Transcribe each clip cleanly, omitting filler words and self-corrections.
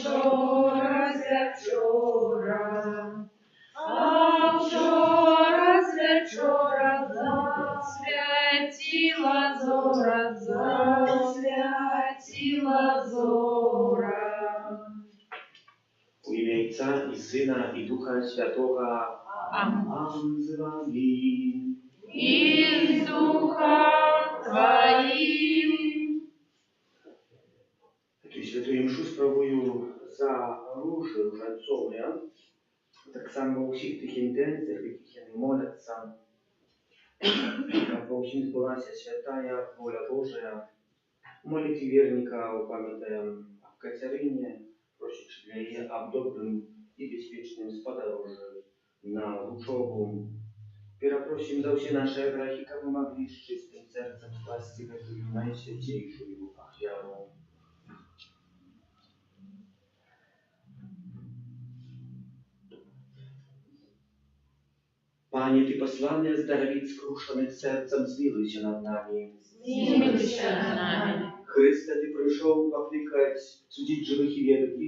вчора звечора засвятила зора. U imię Ojca i Syna i Ducha Świętego. Amen. Z wami. I z duchem Twoim. Świętuję mszę sprawuję za różańcowe, tak samo we wszystkich tych intencjach, w jakich ja modlę sam. Во всем сбылась святая воля Божия. Молите верника, упомянутая в Катерине, просить для ее об добрым и беспечным сподорожье на учебу. Перепросим за все наши грехи, как мы могли с чистым сердцем спасти эту наисвятейшую оферу. Panie, Ty posłany z Dawid skruszonych sercem, zmiłuj się nad nami. Zmiłuj się nad nami. Chryste, Ty przyszedł poklикać, cudzić żywych i wiernych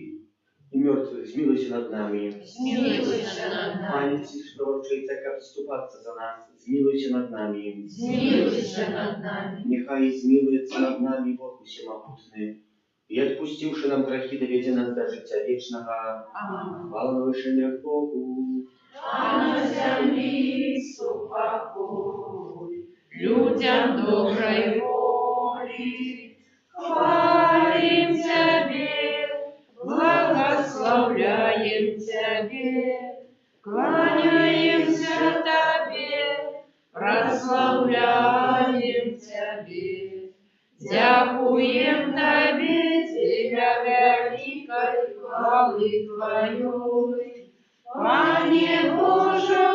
i mертвых, zmiłuj się nad nami. Zmiłuj się nad nami. Panie, Ty proroczej ceka wstupаться za nas, zmiłuj się nad nami. Zmiłuj się nad nami. Niechaj zmiłuje nad nami Bóg Всемогутny i odpuściwszy nam grzechy, dowiedzie nas do życia wiecznego. Amen. Chwała na wyżyniach Bogu. А на землі супокой, людям доброй воли. Хвалим Тебе, благословляем Тебе, кланяемся Тебе, прославляем Тебе, дякуем Тебе, Тебя великой хвалы Твоей. Пане Боже,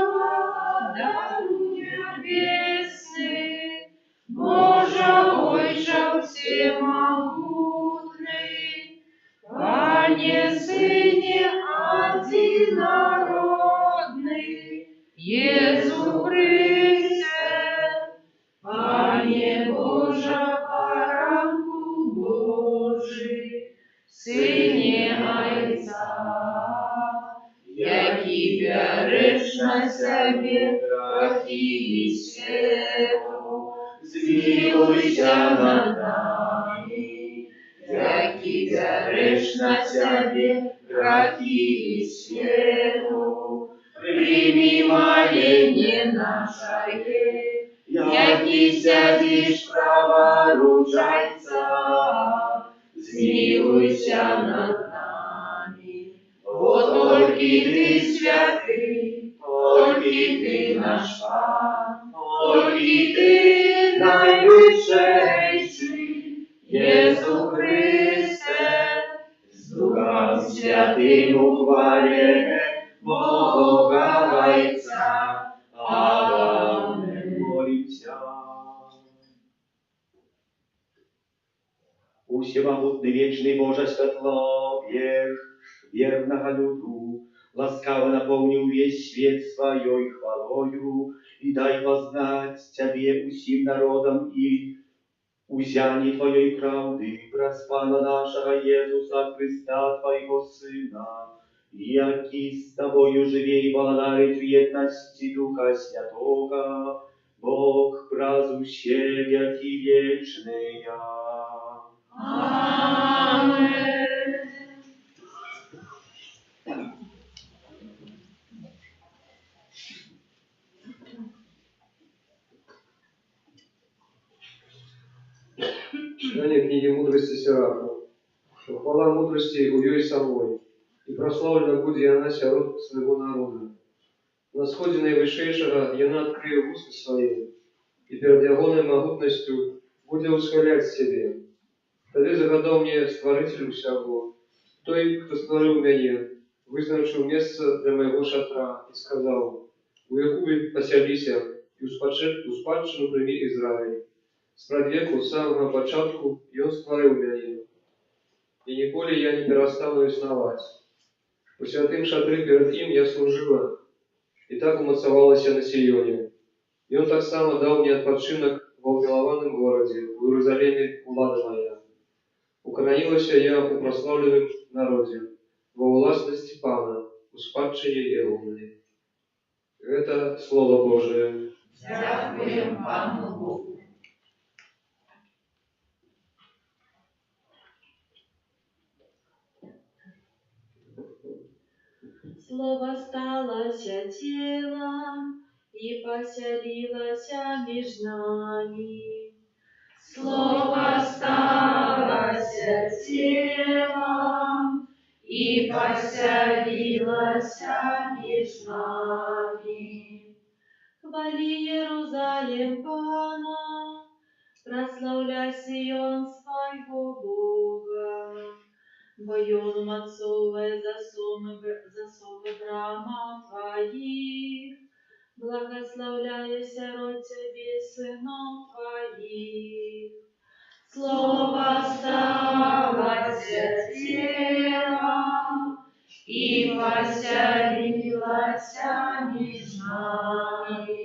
даруй небесный, Боже, Отче всемогутный, Пане Сыне одинородный, Иисус Христе, Пане Боже, поранку Божий, Сыне Отца. Які береш на себе грехи світу, змилуйся над нами. Які береш на себе грехи світу, прими моление наше, які сядешь праворуч Отца, змилуйся над нами. Бо только Ты святый, только Ты наш Пан, только Ты наивысший, Иисус Христе, с Духом Святым ухвалены Бога Отца. Аминь. Молимся. У всемогутный вечный Боже светло, верного люду, ласкаво наполнил весь свет своей хвалою, и дай познать Тебе усим народом и узяни Твоей правды, проспана нашего Иисуса Христа, Твоего Сына, яки с Тобою живе и благодарит в едности Духа Святого, Бог празуще веки вечные. Amen. Читание книги мудрости Сираха. Хвала мудрости у ее самой, и прославлена будет она сирот своего народа. На сходе наивысшейшего яна открыє уста свои, и перед ягоной могутностью будет усхвалять себе. Тогда загадал мне Створитель усяго, той, кто створил меня, вызначил место для моего шатра, и сказал: у Якубе поселися, и у спадщину прими Израиль. Спрадвеку, с самого початку, и он створил меня. И николи я не перестану исновать. У святым шатры перед им я служила, и так умацовалась я на Сионе. И он так само дал мне отпочинок в обмилованном городе, в Иерусалиме, влада моя. Укаранілася я у прославленым народзе, ва ўласнасці Пана, у спадчыне Ірумны. Гэта Слово Божие. Дякуємо Пану Богу. Слово сталося телом и поселилося меж нами. Слово сталося телом и поселилося меж нами. Хвали Иерусалим Пана, прославляй Сион своего Бога. Бо Он отцове засовы брама Твоих, благословляйся род Тебе, сынов Твоих. Слово сталося телом и поселилося меж нами.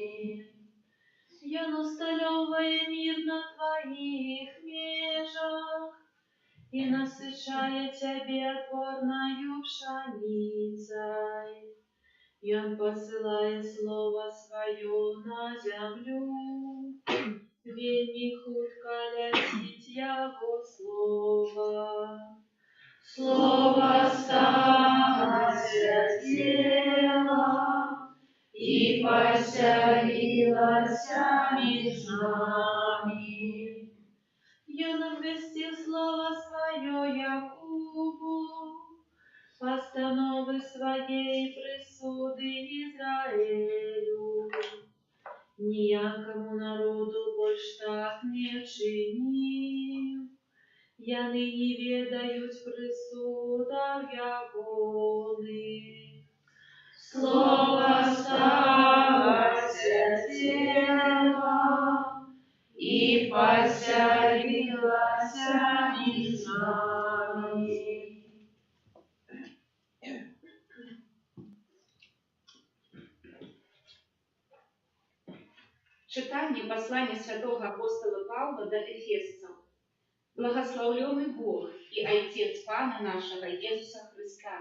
Я усталевая мир на Твоих межах, и насыщая Тебе отборною пшеницей. И Он посылает Слово Свое на землю, вельми хутко летит Его Слово. Слово сталося телом и поселилося меж нами. Я навестил Слово Свое Якубу, постановы Своей присуды Израилю. Ніякому народу больш так не чинив. Я нині ведають присудах ягоних. Слово сталося телом и поселилося меж нами. Читание послания святого апостола Павла до Ефесцев. Благословленный Бог и Отец Пана нашего Иисуса Христа,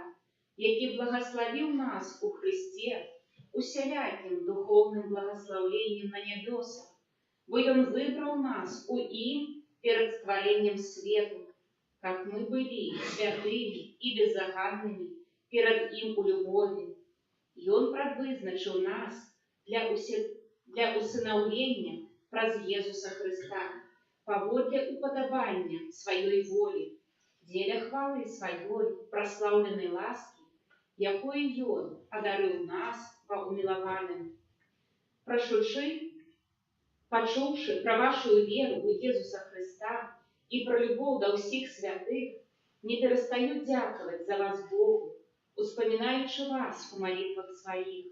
який благословил нас у Христе, усяляким духовным благословением на небесах, бо Он выбрал нас у им перед створением свету, как мы были святыми и беззаганными перед им у любови. И Он предвызначил нас для усыновления праз Иисуса Христа, поводле уподобания Своей воли, деля хвалы Своей прославленной ласки, якой Он одарил нас во умилованном. Почувши про вашу веру у Иисуса Христа и про любовь до всех святых, не перестаю дяковать за вас Богу, успоминаючи вас в молитвах своих.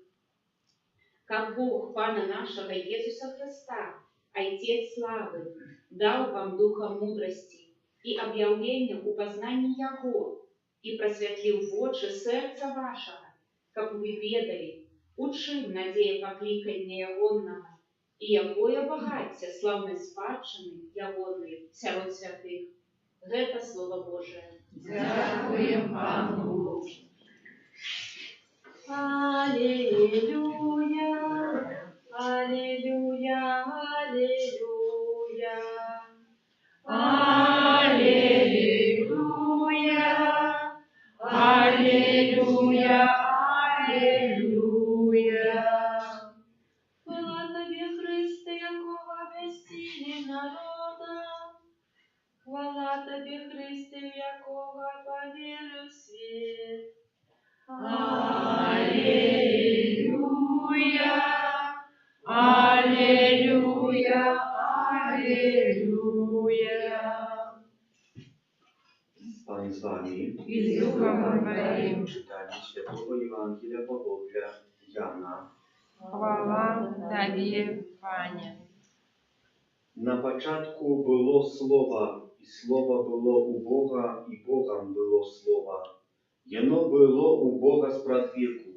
Как Бог Пана нашего Иисуса Христа, Отец славы, дал вам духа мудрости и объявления у познания Его, и просветлил в очи сердца вашего, как вы ведали, учим надея покликания Ягонного, и якое богатье славной спадщины Ягонной сярод святых. Это Слово Божие. Дякуємо Пану Богу. Аллилуйя, аллилуйя, аллилуйя. Аллилуйя, аллилуйя, аллилуйя. Хвала Тобі, Христе, якого вестили народам. Хвала Тобі, Христе, в якого повірив світ. Аллилуйя, аллилуйя, аллилуйя. Pan z wami. I z duchem Twoim. Czytanie Świętego Ewangelia podłoglia Jana. Хвала Тобі, Пане. На початку було Слово, і Слово було у Бога, і Богом було Слово. Яно було у Бога спрадвеку.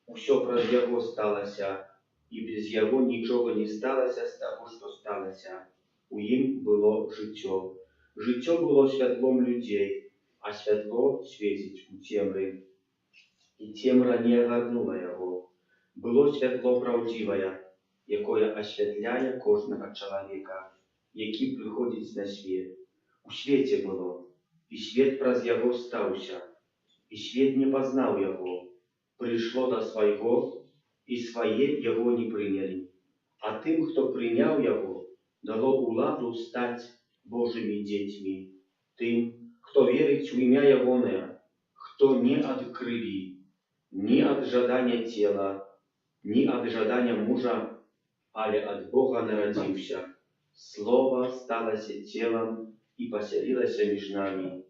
Усё праз Яго сталася, і без Яго нічога не сталася з таго, што сталася. У ім было жыццё. Жыццё было святлом людзей, а святло свеціць у цемры. І цемра не агарнула яго. Было святло праўдзівае, якое асвятляе кожнага чалавека, які прыходзіць на свет. У свеце было, і свет праз яго стаўся, і свет не пазнаў яго. Прыйшло да свайго, і свае яго не прынялі. А тым, хто прыняў яго, дало ўладу стаць Божымі дзецьмі, тым, хто верыць у імя ягонае, хто не ад крыві, ні ад жадання цела, ні ад жадання мужа, але ад Бога нарадзіўся. Слово сталася целом і пасялілася між намі.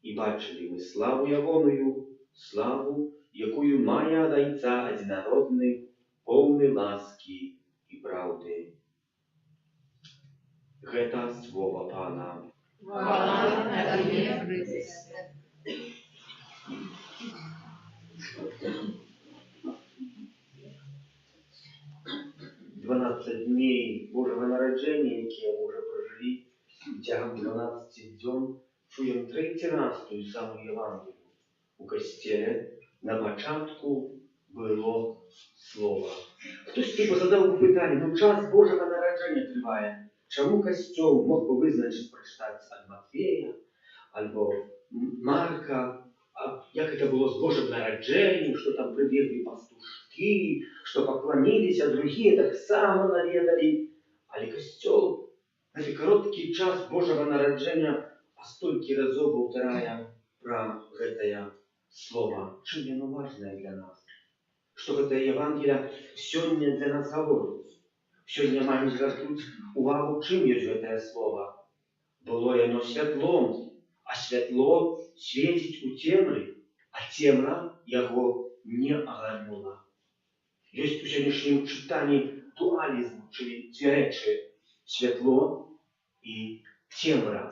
І бачылі мы славу ягоную, славу, якую мае ад Айца адзінародны, поўны ласкі і праўды. Гэта слова Пана. Хвала Табе, Христе. 12 дней Божого нараджэння, якія мы ўжо пражылі, цягам 12 дзён чуем трэці раз тую самую Евангелію. У касцеле на пачатку было Слово. Хтосьці задаў бы пытанне, час Божага нараджэння трывае. Чаму касцёл мог бы вызначыць прачытаць ад Матвея альбо Марка, як это было з Божым нараджэннем, што там прыбеглі пастушкі, што пакланіліся, другія таксама наведалі. Але касцёл гэты кароткі час Божага нараджэння столькі разоў паўтарае пра гэтае слова. Чым яно важнае для нас? Што гэтая Евангелія сёння для нас гаворыць? Сёння маем звярнуць увагу, чым ёсць гэтае слова. Было яно святлом, а святло свеціць у цемры, а цемра яго не агарнула. Ёсць у сённяшнім чытанні дуалізм, чылі дзве рэчы – святло і цемра.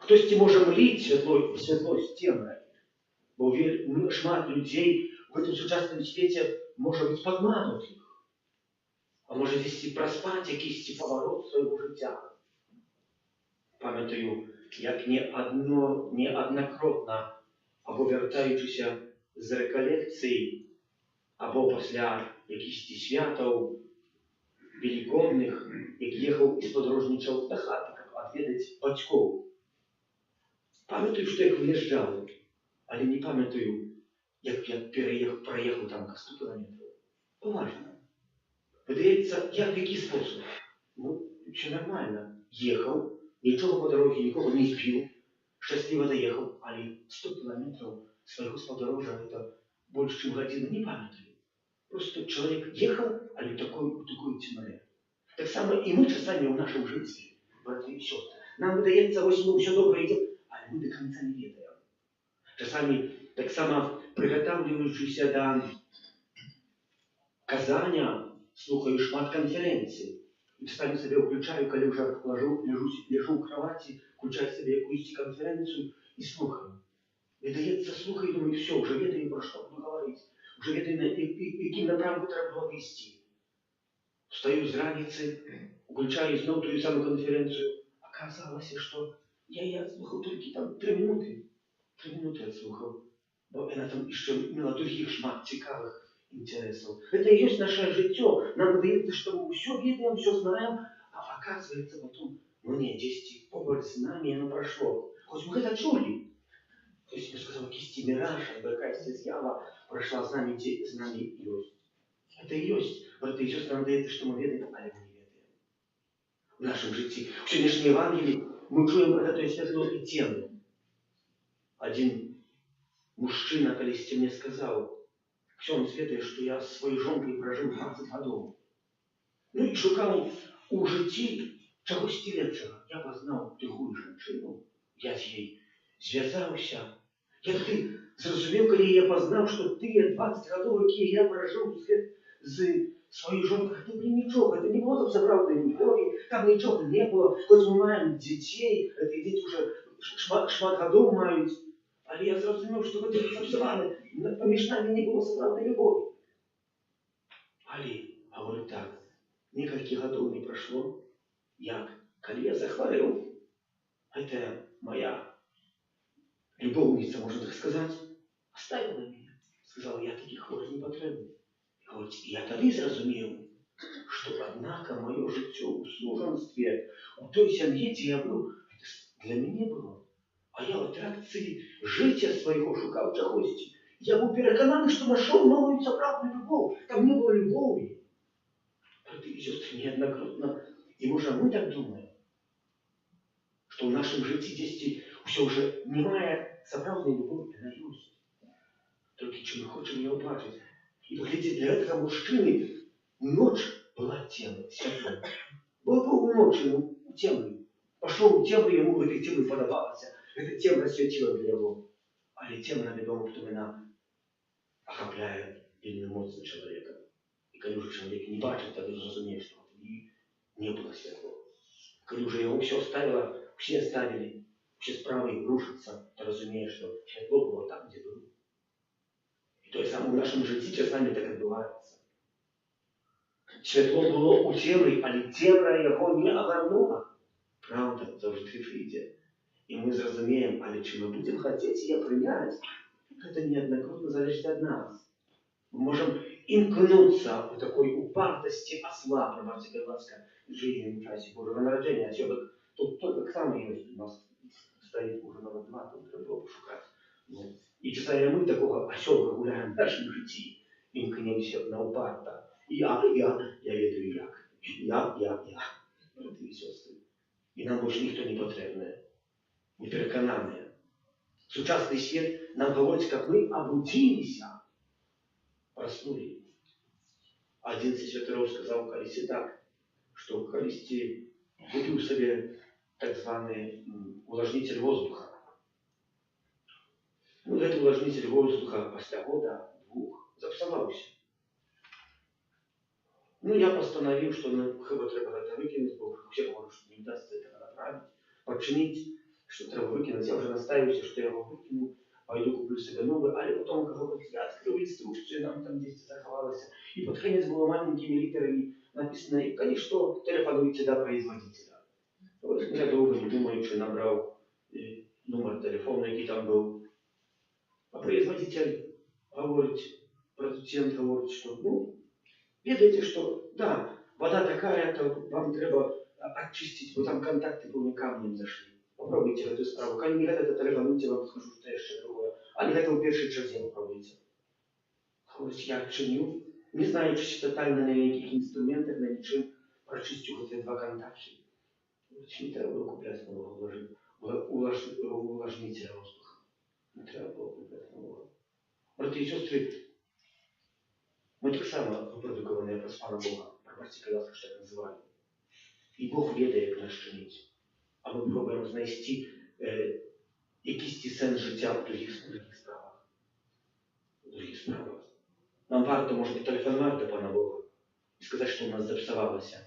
Хтосьці можа мліць святло з цемрай, бо шмат людзей в гэтым сучасным свеце можа быць падманутых, а можа дзесьці праспаць якісьці паварот свайго жыцця. Памятаю, як неаднакротна, або вяртаючыся з рэкалекцый, або пасля якісьці святаў велікодных, як ехаў і спадрожнічаў да хаты, каб адведаць бацькоў. Памятаю, што як выязджаў, але не памятаю, як я праехаў там 100 кіламетраў. Паважна. Выдаецца, як які спосаб? Все нормально. Ехаў, нічога по дарогі, нікога не збіў, шчасліва даехаў, але 100 кіламетраў свайго спадарожжа гэта больш, чым гадзіна, не памятаю. Просто чалавек ехаў, але ў такой цемры. Таксама і мы часамі ў нашым жыцці, браты і сёстры. Нам выдаецца, вось мы ўсё добра ідзем, але мы до канца не ведаем. Часамі таксама прыгатаўліваючыся да казання, слухаю шмат канферэнцый. І часамі сабе ўключаю, калі ўжо лежу ў кроваці, включаю сабе якуюсь канферэнцыю і слухаю. Выдаецца, слухаю, думаю, все, уже ведаю, пра што буду гаварыць. Уже ведаю, якім напрамку трэба было ісці. Встаю з раніцы, уключаю зноў тую самую канферэнцыю. Аказалася, што я слухаў толькі там 3 минуты. 3 минуты адслухаў. Бо яна там яшчэ мела другіх шмат цікавых інтарэсаў. Гэта і ёсць нашае жыццё. Нам выдаецца, што мы ўсё ведаем, ўсё знаем, а аказваецца, потом, не, дзесьці побач з намі яно прайшло. Хоць мы гэта чулі. Хтось мне сказаў, якісьці міраж, або якаясь з'ява прайшла з намі, дзе з намі ёсць. Гэта і ёсць. Браты і сёстры, нам даецца, што мы ведаем, але мы не ведаем. У нашым жыцці, у сённяшняй Евангеліі, мы чуем пра гэтае святло і цемру. Адзін мужчына калісьці мне сказаў: «Ксёндз ведае, што я з сваёй жонкай пражыў 20 гадоў. І шукаў у жыцці чагосьці лепшага. Я пазнаў другую жанчыну, я з ёй звязаўся. Я тады зразумеў, калі я пазнаў, што тыя 20 гадоў, якія я пражыў з сваёй жонкай, гэта былі нічога, гэта не было там сапраўднай любові, там нічога не было. Хоць мы маем дзяцей, гэтыя дзеці ўжо шмат гадоў маюць, але я зразумеў, што гэта сапсаваны, паміж намі не было сапраўднай любові. Але, говорю так, некалькі гадоў не прайшло, як, калі я захварэў, это моя любовница, можно так сказать, оставила меня. Сказала, я таких хворих не потребую. І от я тоді зрозумів, що, однако, моє життя у служенстві, у той сім'ї, де я був, це для мене було. А я в атракції життя свого шукав чогось. Я був переконаний, що знайшов нову справжню любов. Там не було любові. Брати і сестри, неоднократно, і може ми так думаємо, що в нашому житті десь все вже немає справжньої любові, вона є. Тільки чи ми хочемо її бачити. И поглядите, для этого мужчины ночь была темной, светлой. Было полночи, темной. Пошел в темру, ему в этой темной подобалось. Эта темра светила для его. Але темра, ведомо, потом она охопляет вельми моцно человека. И когда уже человек не бачит, тогда разумеет, что и не было светлого. Когда уже его все оставило, все оставили, все справы рушатся, то разумеет, что светло было там, где было. То есть в нашому житті часами так відбувається. Світло було у темрі, але темра його не огорнула. Правда, завжди прийде. І ми зрозуміємо, але чи ми будемо хотіти її прийняти, це неоднократно залежить від нас. Ми можемо імкнутися у такої упартості осла, пробачте, будь ласка, жизни в часі Божого народження. Осьобок, тут тільки саме є, у нас стоїть уже номер 2, тут треба було пошукати. І читаємо ми такого осьолка гуляємо в нашому житті, імкнемося на упарта. Я веду як. Я. Брати і сестри. І нам більше ніхто не потрібен. Не переконані. Сучасний світ нам говорить, як ми обудилися, проснули. Один святой сказав колись так, що в Христі купив собі так званий увлажнитель воздуха. Ну, этот увлажнитель воздуха после года-двух запсовался. Ну, я постановил, что хіба треба это выкинуть, бо вообще говорю, что не удастся это направить, починить, что треба выкинуть. Я уже наставился, что я его выкину, пойду куплю себе новый, а потом, как я открыл инструкцию, нам там здесь заховалось, и под конец было маленькими литерами написано, и, конечно, телефонуйте до производителя. Вот я долго не думаю, что набрал номер телефона, який там был. А производитель говорит, продуцент говорит, что, видите, что, да, вода такая-то, вам треба очистить, вы там контакты были камнем зашли. Попробуйте эту справу. Коли не это телефонуйте, вам скажу, что еще другое. А не это в первой черзе попробуйте. Говорит, я чиню, не знаю, чи тотально на яких інструментах, на нічим прочистю вот эти два контакти. Не треба було купляти нового увлажнителя воздуха. Не треба було купляти нового. Брати і сестри, ми так само опридуковані през Пана Бога, пробачте, коли ласка, що так називаємо. І Бог ведає, як нас чинить. А ми пробуємо знайти якийсь сенс життя в других справах. У других справах. Нам варто, може, потелефонувати до Пана Бога і сказати, що у нас запсувалося.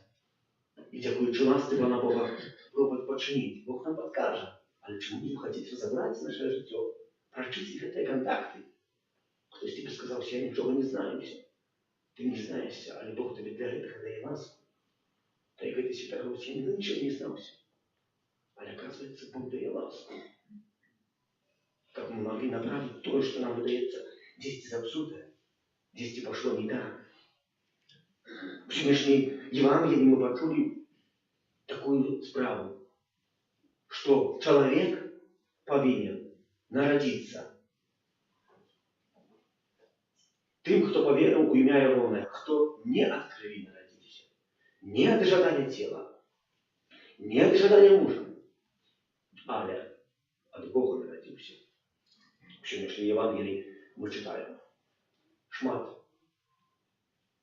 І дякуючи ласці Пана Бога, пробувати починити. Бог нам підкаже. Але чи ми будемо хотіти розібратися наше життя? Прочистити ці контакти? Хтось тобі сказав, що я нічого не знаюся. Ти не знаєшся, але Бог тобі для цього дає ласку. Та й говорить, що так, я нічого не знався. Але, оказывается, Бог дає ласку. Как мы могли направить то, что нам выдается 10 запсутое, 10 пошло не так. В сегодняшней Евангелии мы почули такую справу, что человек повинен народиться. Тем, кто поверил у имя Его, кто не от крови народился, не от ожидания тела, не от ожидания мужа, але от Бога народился. В сегодняшней Евангелии мы читаем. Шмат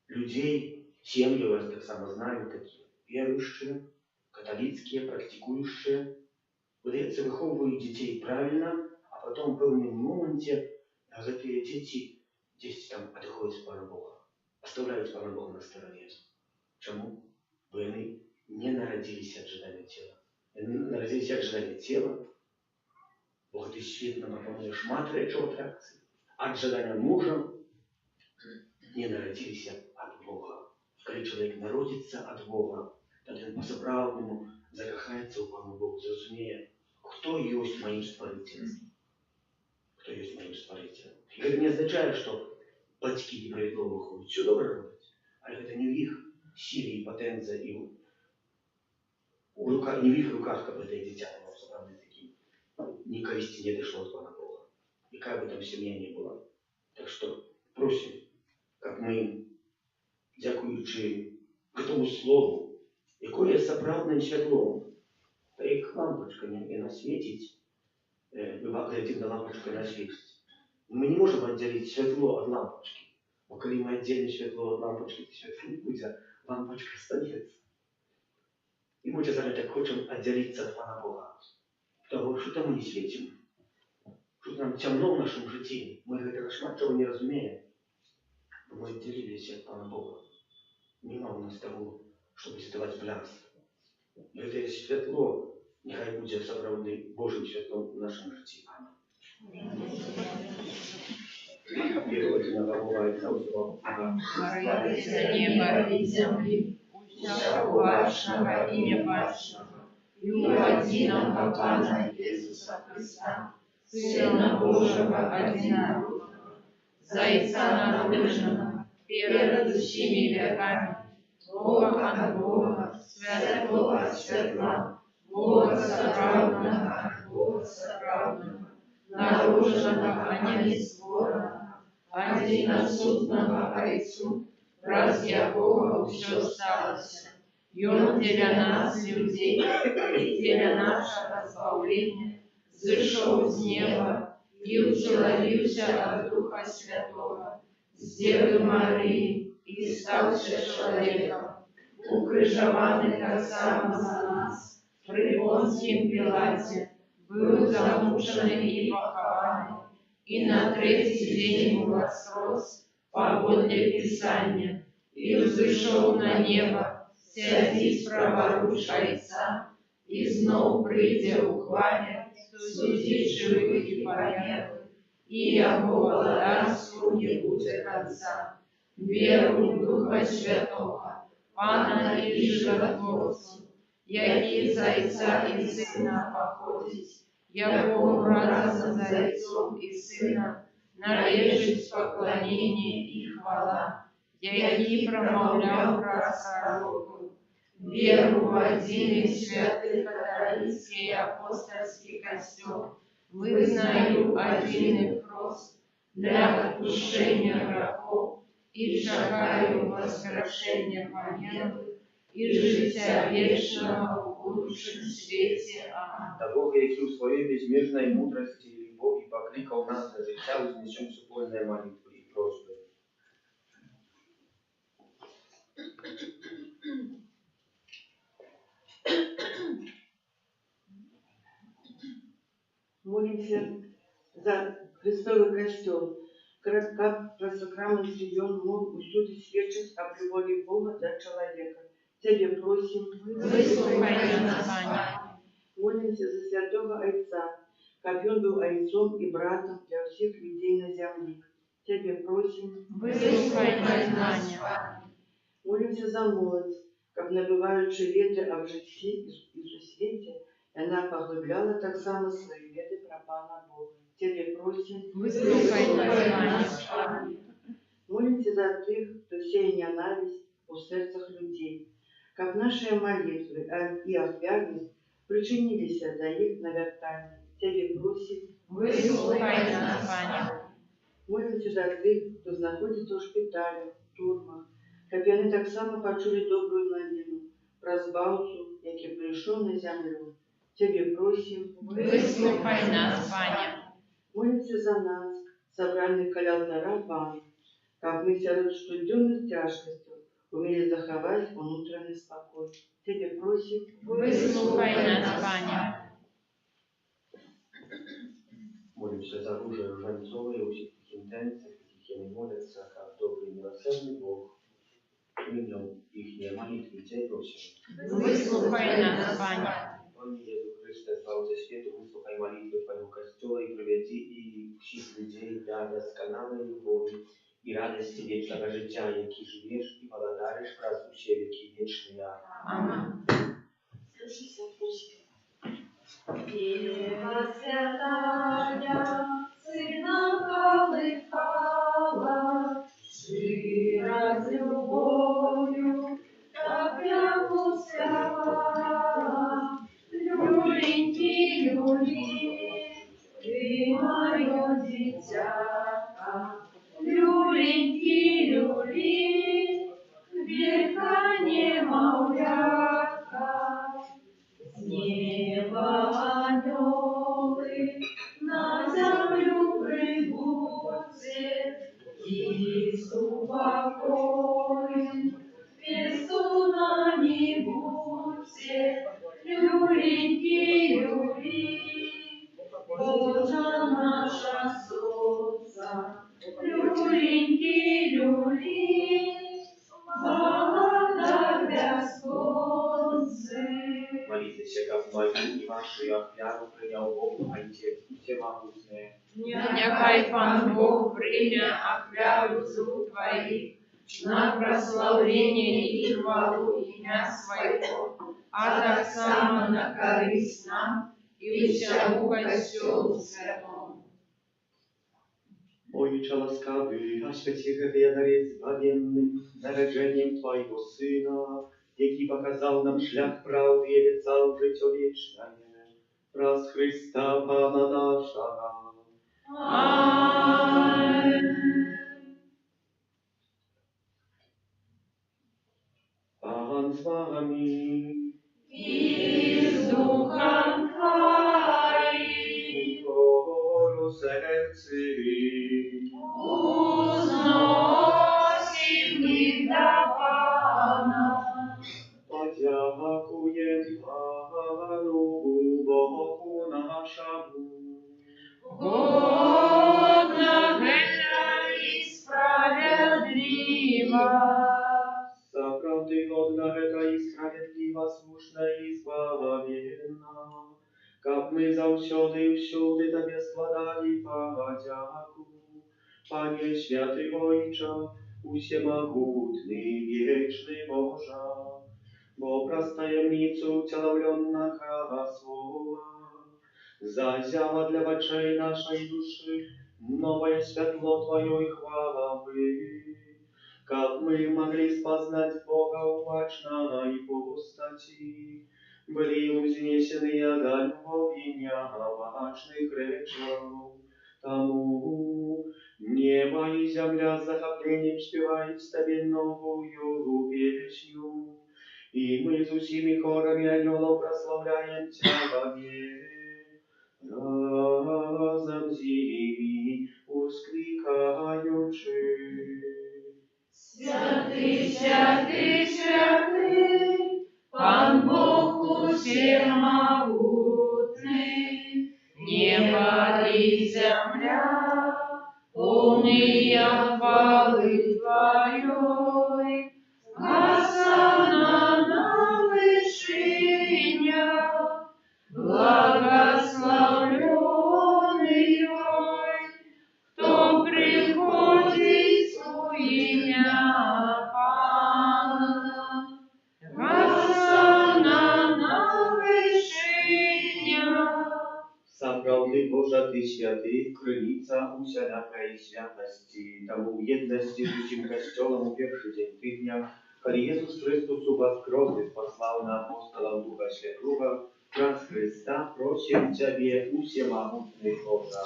людей, семьи у вас так само знаем, такие верующие, католицкие, практикующие, выдается, выховывают детей правильно, а потом в певном моменте эти дети там отходят от Пана Бога, оставляют Пана Бога на стороне. Чему? Бо они не народились от ожидания тела. Они народились от ожидания тела. Бог действительно пропонує шмат речей реакції. От ожидания мужа не народились от Бога. Коли чоловік народиться от Бога, тоді він по-справному закохається у Пана Бога, зрозуміє, кто есть моим Створителем. Кто есть моим Створителем. И это не означает, что батьки неправедливо выходят. Все добре робить. Але это не в их силе и потенция, и не в их руках, как бы это дитя было собрано таким. Ни користи не дошло от Пана Бога. И как бы там семья не была. Так что просим, как мы, дякуючи тому слову, яке є справдним світлом, та як лампочка не насвітить, реактивна лампочка насвітить. Мы не можем отделить светло от лампочки. Но когда мы отделим светло от лампочки, то светло не будет, а лампочка останется. И мы сейчас так хотим отделиться от Пана Бога. Того, что там мы не светим. Что нам темно в нашем житии. Мы этого шматчего не разумеем. Мы отделились от Пана Бога. Нема у нас того, чтобы святовать блянство. И это светло, нехай будет справдний Божьим светлом в нашем житии. Переводится на Бога Отца, Творится неба и земли, всякого и небачного, и единого Пана Иисуса Христа, Сына Божьего одинокого, Зайца народного, перед всеми веками, Бога от Бога, святого от светла, Бога соправдного от Бога соправдного, наружного, а не створенного, одиносудного Отцу, раз якого все сталося, и Он для нас, людей, и для нашего избавления, зашел с неба и уцеловился от Духа Святого, с Девы Марии, и стался человеком, укрыжованный так само за нас, при Понтием Пилате, был замученный и похованный, и на третий день воскрес, поводле Писания, и взошел на небо, сядись праворуч Отца, и знов придя у хвале, судить живых и померлых, и яко владарству не будет конца. Веру в Духа Святого, Пана и Животворцу, яки Зайца и Сына походить, яко разом Зайцом и Сыном, належить поклонение и хвала, яки промовлял раз пророков, веру в один и святый католический апостольский костел, вызнаю один и прост для отпущения грехов, и шагаю в воскрешение померлых, и життя вечного в будущем свете. Аминь. Та Бог, який у своей безмежной мудрости и любви покликал нас до життя, вознесем супольные молитвы и просьбы. Молимся за Христовый костел, как просакраментный он мог усюди свідчить об любові Бога до человека. Тебе просим, Выслухай нас, Пане. Молимся за святого Отца, как он был отцом и братом для всех людей на земле. Тебе просим, Выслухай нас, Пане. Молимся за молодь, как набываючи веды об житті и свете, она поглубляла так само свои веды про Пана Бога. Тебе просим, Выслухай нас, Пане. Молимся за тех, кто сеет ненависть у сердцах людей, как наши молитвы и охвярность причинились до их навертания. Тебе просим, Выслухай нас, Пане. Молимся за тех, кто находится в шпиталях, тюрмах, как они так само почули добрую новину про збавцу, який прийшов на землю. Тебе просим, Выслухай нас, Пане. Молимся за нас, собранных коля алтара Пана, как мы серед штуденных тяжкостей умели заховать внутренний спокой. Тебе просим, Выслухай нас, Пане. Молимся за оружие Ружанцова и у всех их интенций, каких они молятся, как добрый и милосердный Бог. Принял их молитвы, Тебя просим. Выслухай нас, Пане. Пане Иисус Христе, славце свету, выслухай молитвы Твоего Костола и приведи и всех людей для досконалой любови и радости вечного життя, який живешь и благодаришь раз все веки вечные. Аминь. Аминь. святая, Сына колыхала, щира з любов'ю, так я пустяла. Люленьки, люли, ти моє дитятка, люленьки, люли, вірка немовлятка. З неба ангели на землю прибудьте, Христу покоен, безумно не будьте, люленьки, люли, Божа наша сонця, люленьки, люли, благодать безконце. Молитесь, как молитву и ваши офяру принял Бог, Отец Всемогутный. Нехай Пан Бог прийме ахвяру зуб Твоих на прославление и хвалу имя Своего, а так само на корысть нам и всему Костелу Святому. Ojcze łaskawy, oświeci chętnie dary zbawiennym narodzeniem Twojego Syna, jaki pokazał nam szlak prawdy i obiecał życie wieczne. Raz Chrysta Pana naszego. Amen. Pan z Wami. I z duchem Twoim Ukoru sercy. uznosim ich do Pana. Podziękuję Panu Bogu naszemu. Godna wiara i sprawiedliwa. Zaprawdę godna wiara i sprawiedliwa, słuszna i zbawienna. Jak my zawsiody i wsiudy Tobie składali podzięku. Panie święty Ojcze, Всемогутny, wieczny Boże, bo obraz tajemnicy ucieleblonnego Słowa zaziała dla oczей naszej duszy новое światło Twojej chwały. Как мы могли спознать Бога увачно и постати, были узнесены до любви необычных речей. Тому небо и земля с захоплением спевают Тебе новую песню, и мы с усими хорами ангелов прославляем Тебе. Разом с ними воскликаючи. Святый, святый, святый, Пан Бог всемогутный, небо и земля, полные хвалы Твоей, Осанна на вышинях, благословленный Ой, кто приходит в имя Пана. Осанна на вышинях. Zaprawdę Boża Ty święty, krynica усякой świętości, тому jedności z Tym Kościołem u pierwszy dzień tygodnia, kiedy Jezus Chrystus воскрес послал на апостолов Духа Świętego, przez Chrysta proszę Ciebie, Всемогутny Boże.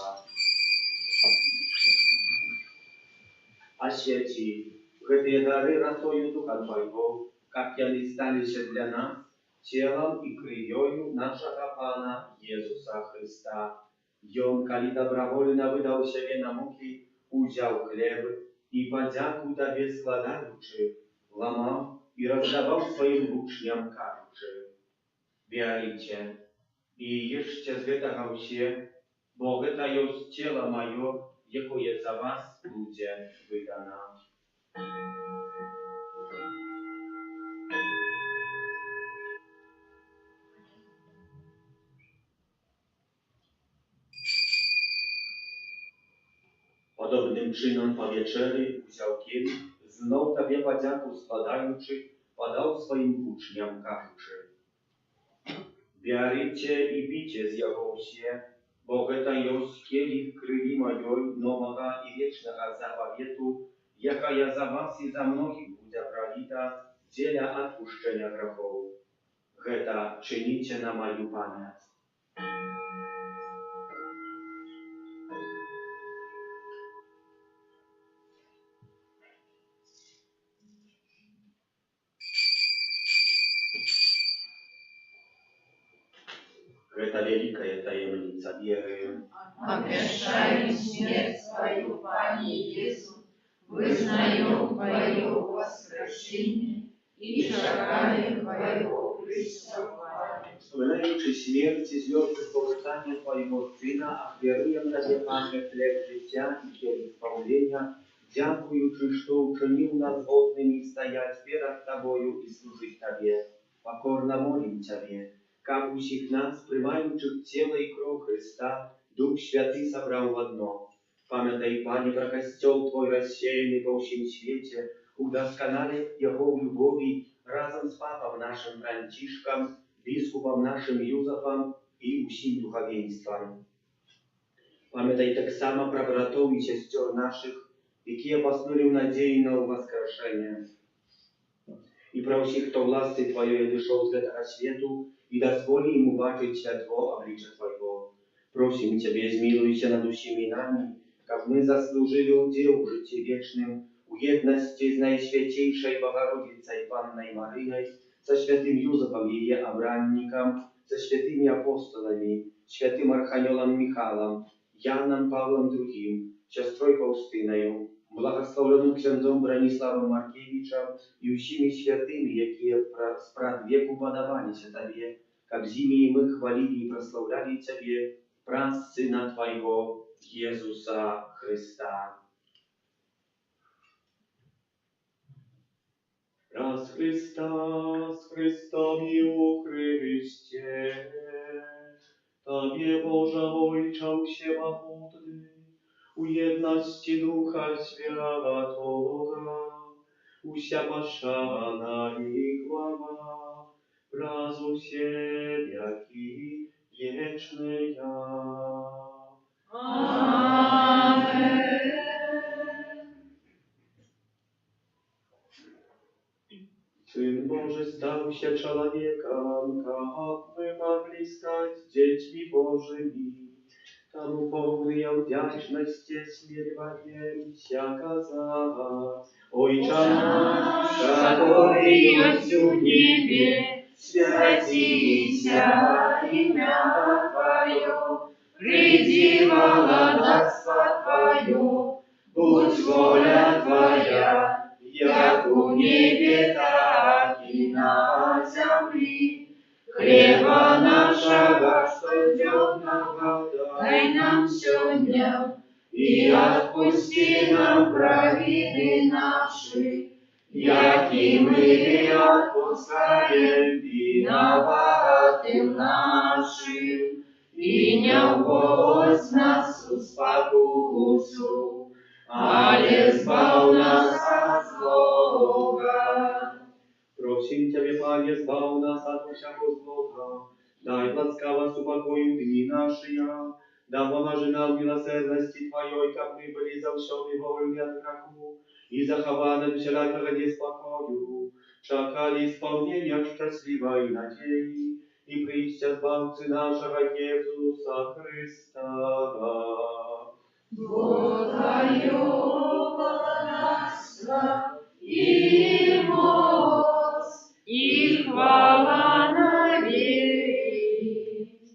Oświeci te dary rosою Ducha Twojego, jak они stali się dla nas ciałem i krwią naszego Pana Jezusa Chrysta. I On, kiedy dobrowolnie wydał siebie na muki, udział chleb i podzięku Tobie składający, łamał i rozdawał swoim uczniom każący. Wierzycie i jeszcie z tego się, bo to jest ciało moje, jakie jest za was, ludzie, wydane. Podobnym czynom po wieczery wziął kielich, znów Tobie podzięku składający, podał swoim uczniom każący. Wierzycie i picie z jego się, Бо это есть киелих крови моей, нового и вечного заповету, якая за вас и за многих будет пролита, деля отпущения грехов. Это чините на мою память. Это великая таемница веры. Обещаем смерть Твою, Пане Иисус, вызнаем Твое воскрешение и шагаем Твоего преступления. Вспоминаючи смерть из мертвых повстания Твоего Сына, веруем Тебе, Пане, хлеб життя и хлеб избавления, дякуючи, что учинил нас годными стоять перед Тобою и служить Тебе. Покорно молим Тебе, как усих нас, приймаючих тело и кровь Христа, Дух Святый собрал в одно. Памятай, Пане, про костел Твой рассеянный по всем свете, удосконалив его в любови разом с Папом нашим Францишком, biskupom naszym Józefem i усім духовенством. Пам'ятай так само про братов и сестер наших, які поснули в надії на воскрешення. І про всіх, хто власти Твоєї дійшов з этого світу, і дозволі йому бачить святво обличчя Твоего. Просим Тебе, змилуйся над усіми нами, как мы заслужили удел в житті вечным, у єдності з Найсвятейшей Богородицей Панной Марией, со святым Юзефом ее обранником, со святыми апостолами, святым Архангелом Михаилом, Яном Павлом II, сестрой Фаустиною, благословленным ксензом Брониславом Маркевичем и усими святыми, якие спрад веку подавались Тебе, как зими мы хвалили и прославляли Тебе, праз Сына Твоего, Иисуса Христа. Раз Христа с Христом и у Христе, Тебе, Божа Ojca Всемогутный, у едности Духа Святого, уся пошана и хвала, разу все веки вечные. Аминь. Сын Божий стался человеком, как мы могли стать детьми Божьими. Тому полная вдячности смиряемся казать. Отче наш, который есть в небе, святися имя Твое, приди владарство Твое, будь воля Твоя, як у небе, так и на земле. Хлеба нашего штодневного дай нам сегодня, и отпусти нам провины наши, яки мы отпускаем виноватым нашим, и не вводь нас в спокусу, але избав нас от злого. Просим Тебе, Пане, избав нас от всякого злого, дай ласкаво упокою дни наши, да поможи нам в милосердности Твоей, как мы были завсёды вольны от греху, и захованы всякого неспокою, чакали исполнения счастливой надеи, и прийстя Збавцы нашего Иисуса Христа. Бог Твое богатство и мощь, и хвала навеки.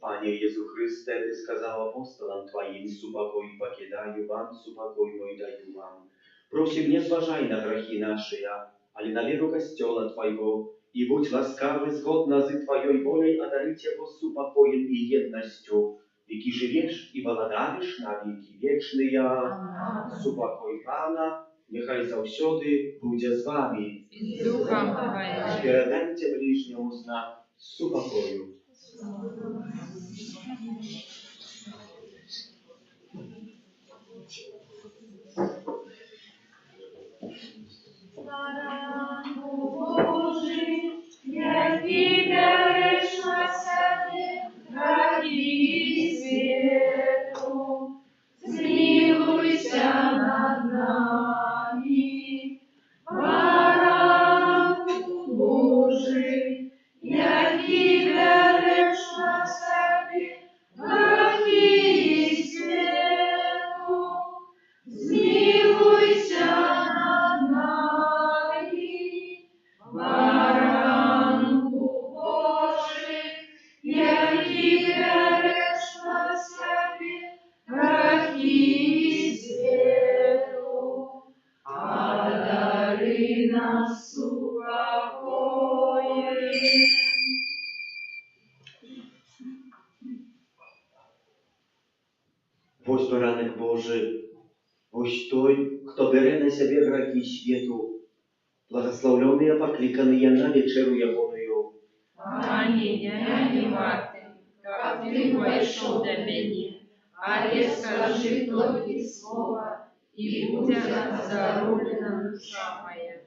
Пане Иисус Христе, Ты сказал апостолам Твоим, супокой покидаю вам, супокой мой даю вам. Просим, не зважай на грехи наши, але на веру костела Твоего, и будь ласкавы, згодно з Твоей волей, одарить его супокоем и едностью, веки живешь и владаришь на веки вечные. Супокой Пана, нехай завсёды буде з вами. И с Духом Твоим. Передайте ближнему знак супокою. Божий, який береш на себе гріхи світ. Боже, ось той, хто бере на себе грехи світу, благословлений і покликаний на вечеру Ягоною. Пане, я не варты, как ты вошел до меня, а скажи только слово, и будет оздоровлена душа моя.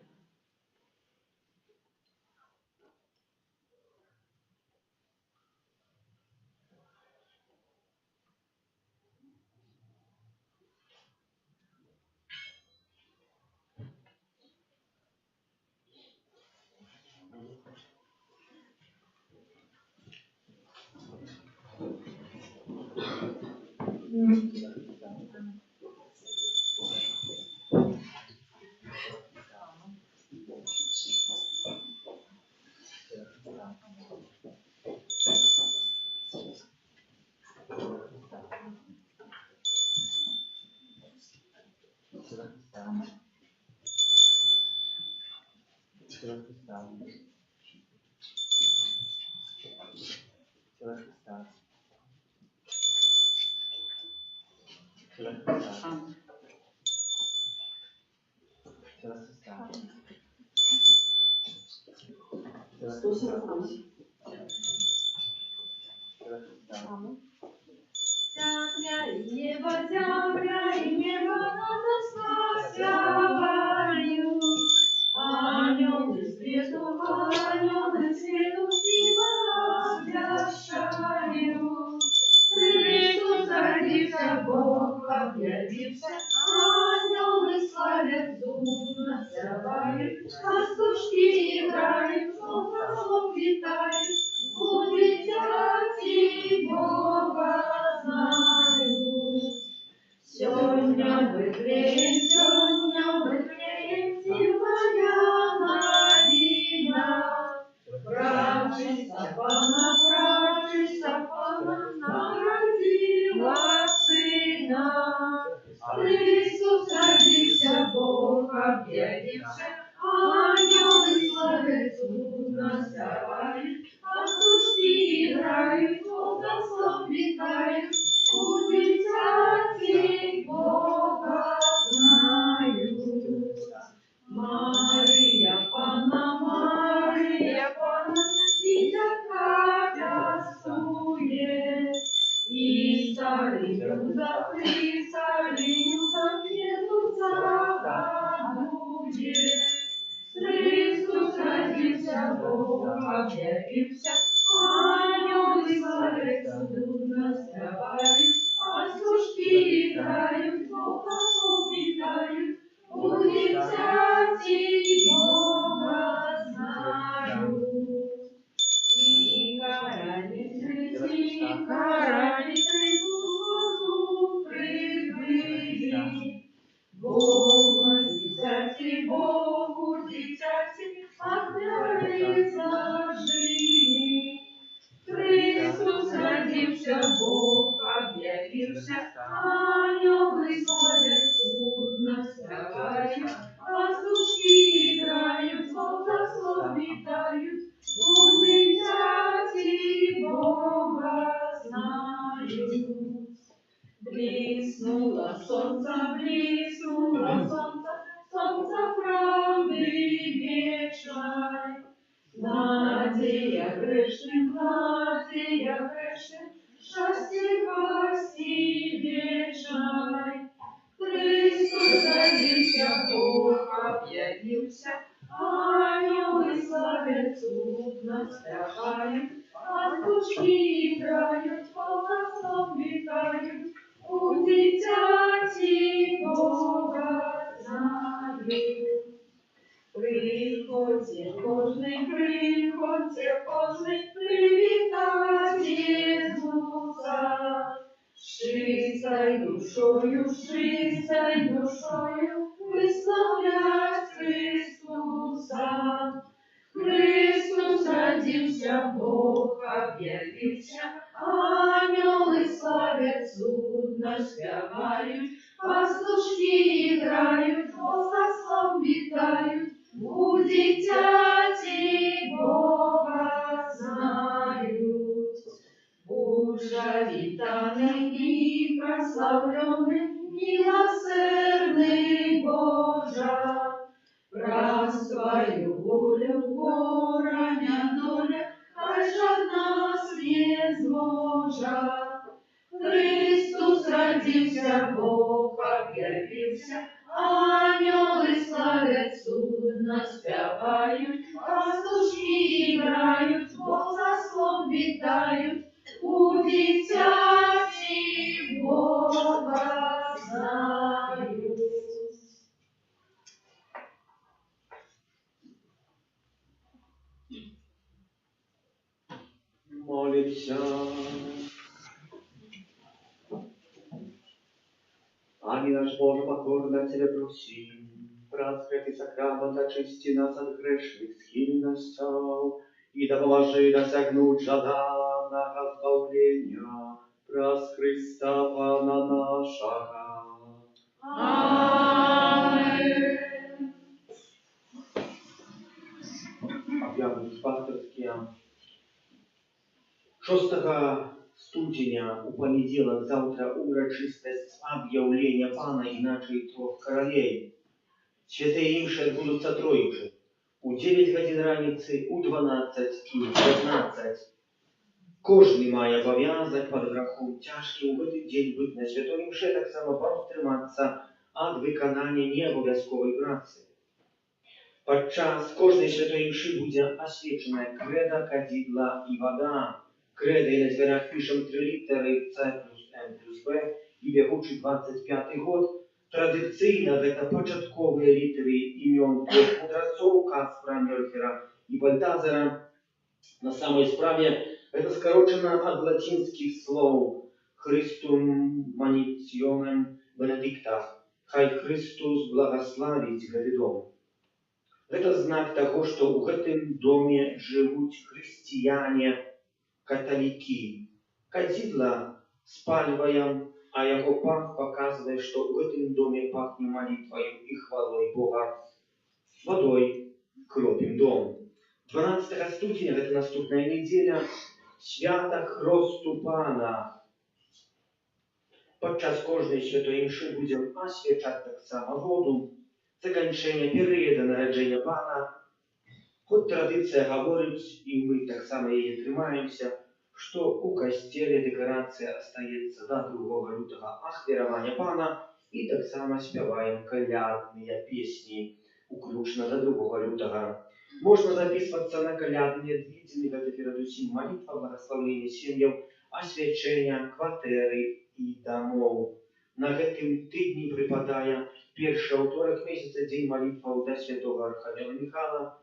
Земля и небо радостно славяют. Ангелы свету тебя обвящают. Христос родился, Бог объявился, ангелы славят, духовно славят, пастушки играют, слов витают, будет дяти Бога знают. Сегодня Бethlehem, символя новина. Прачица Пана народила сына. Христос родился, Бог объявился, ангелы славят, судно славят, пастушки играют, слов витают, у дитяти Бога знают. Мария Панна, дитятка пястует, и старый Юза Христу загадует. Христос родился, Бог объявился, ангелы славят, судно славят, пастушки играют, слов витают, у дитяти Бога знают. И карали Христу прибыли. Богу, дитяти, отдали зажили. Христос родился, Бог объявился, ангелы славят, судно славят, пастушки играют, слов витают, у дитяти Бога знают. Блеснуло солнце, солнце правды вечной. Надея грешным, счастье гости вечной. Христос родился, Бог объявился, ангелы славят, судно славят, пастушки играют, слов витают, у дитяти Бога знают. Приходьте кожний, привітать Ісуса. Чистой душою, висловлять Христуса. Христос родился, Бог объявился, ангелы славят, судно спевают, пастушки играют, слов витают, у дитяти Бога знают. Уже витаны и прославлены, милосердный Божа, раз Твою волю гороня доля, хай ж от нас не зможа. Христос родился, Бог объявился, ангелы славят, судно спевают, пастушки играют, Бог заслон витают, у дитяти Бога знают. Молимся. Ами наш Боже, покорно Тебя просим, раскрытый сакрамент очисти нас от грешных схильностей, и да поможи досягнуть жаданного избавления, праз Христа Пана нашего. Amen. Объявлення пасторське. 6 студня у понеділок завтра урочистость об'явлення Пана іначе трьох королей. Святые імші відбудуться троїчі. У 9 годин раниці, у 12 і у 15. Кожний має обов'язок під грехом тяжким в этот день бути на святой імші, так само повстриматися від виконання необов'язкової праці. Подчас кожної святої імші буде освячена кредо, кадідла і вода. Кредо і на дверях пишем 3 літери С плюс М плюс Б і бягучий 25-й год. Традиційно це початкові літери імен двох мудрецов Каспара, Мельхера і Бальтазара. На самой справе это скорочено от латинских слов Christum manitione benedicta, хай Христос благословить этот дом. Это знак того, что в этом доме живут христиане, католики. Кадидла спаливаем, а его пах показывает, что в этом доме пахнет молитвой и хвалой Бога. Водой кропим дом. 12 студня, это наступная неделя, свято Хресту Пана. Подчас кожної святої імші будемо освячати так само воду, закінчення періоду народження Пана. Хоч традиція говорить, і ми так само її тримаємося, що у костелі декорація остається до 2 лютого ахвірування Пана, і так само співаємо колядні пісні, уключно до 2 лютого. Можно записываться на колядные длительные, это передусім молитва, благословение семьям, освячення квартири і домов. На этом тижні припадає перший вторник місяця день молитва до святого Архангела Михайла.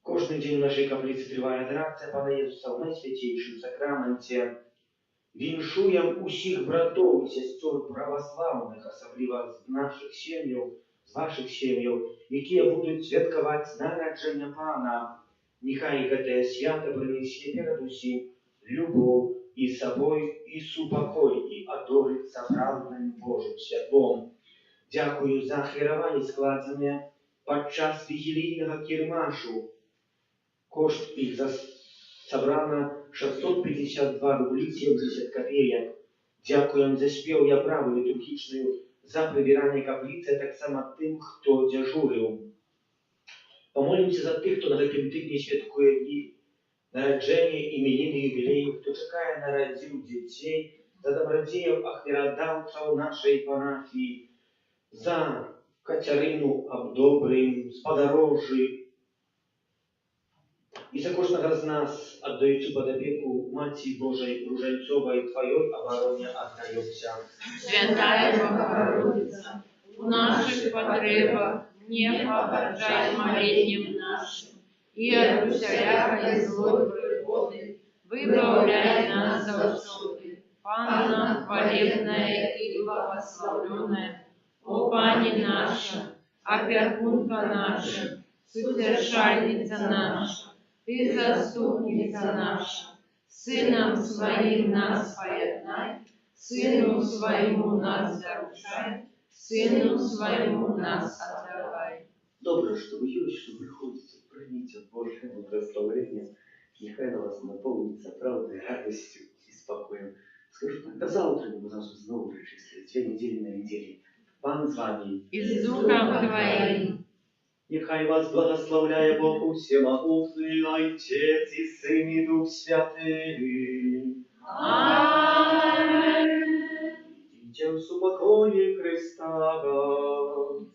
Кожний день в нашій каплиці триває адорація Пана Єсуса в найсвятейшем сакраменті. Віншуємо усіх братов і сестер православних, особливо з наших сім'їв, з ваших сім'їв, які будуть святкувати народження Пана. Нехай це свято принесе передусім любов і собою, і супокой, і одориться правдним Божим святом. Дякую за ахвірування, складене подчас вігілійного кірмашу. Кошт їх собрано 652 рублі 70 копеек. Дякуємо за спів і оправу літургічну, за прибирание каплицы, так само тим, хто дежурив. Помолимся за тих, хто на таким тижні святкує дні народження, іменини, юбілеїв, хто чекає народів дітей, за добродіїв ахвіродавців нашої парафії, за Катерину Обдобрим, з Подорожжі, і за кожного з нас, віддаючи під опіку Матері Божої Ружельцової, Твоєї обороні віддаємося. Святая Богородица, у наших потребах не погоржай молением нашим, и от всякой злой природы выбавляй нас завсёды. Панна хвалебная и благословленная, о Пани наша, опекунка наша, сутешальница наша, Ты заступница наша, Сыном Своим нас поеднай, Сыну Своему нас зарушай, Сыну Своему нас отдавай. Добре, что вы есть, что приходите, примите Божье благословение, нехай на вас наполнится правдой, радостью и спокоем. Скажу так, до завтра, бо нас знову вже через 2 неділі на неділі. Пан з вами. И с Духом Твоим. Нехай вас благословляє Бог Всемогутний, Отець і Син і Дух Святий. Аминь. Идите в супокое Христа.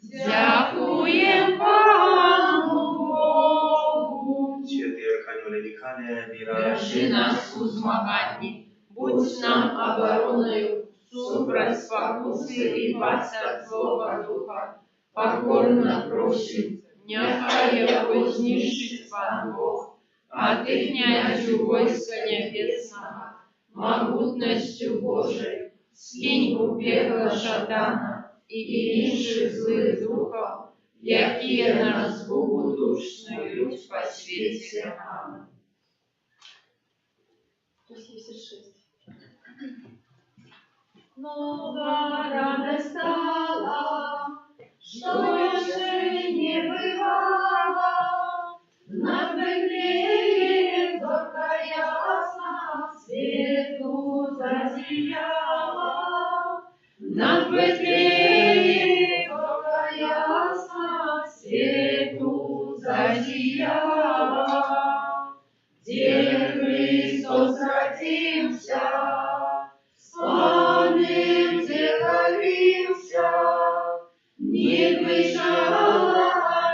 Дякуем Пану Богу. Святий Архангеле Михайле, Бережи нас у змаганні, будь нам обороною, супроть спокуси і пастор злого духа. Покорно просим, нехай его знищить Пан Бог, а ты, князю войска небесного, могутностью Божией, скинь у пекла шатана и інших злых духов, які на звуку душнують по світі. Аминь. Нова радость стала, что еще не бывало. Над Вифлеемом зорка ясна, свету засияла. Над Вифлеемом зорка ясна, свету засияла. Где Христос родился, славным зеркалился, не бежала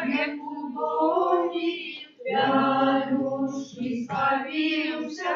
реку боли, пялюшки спавился.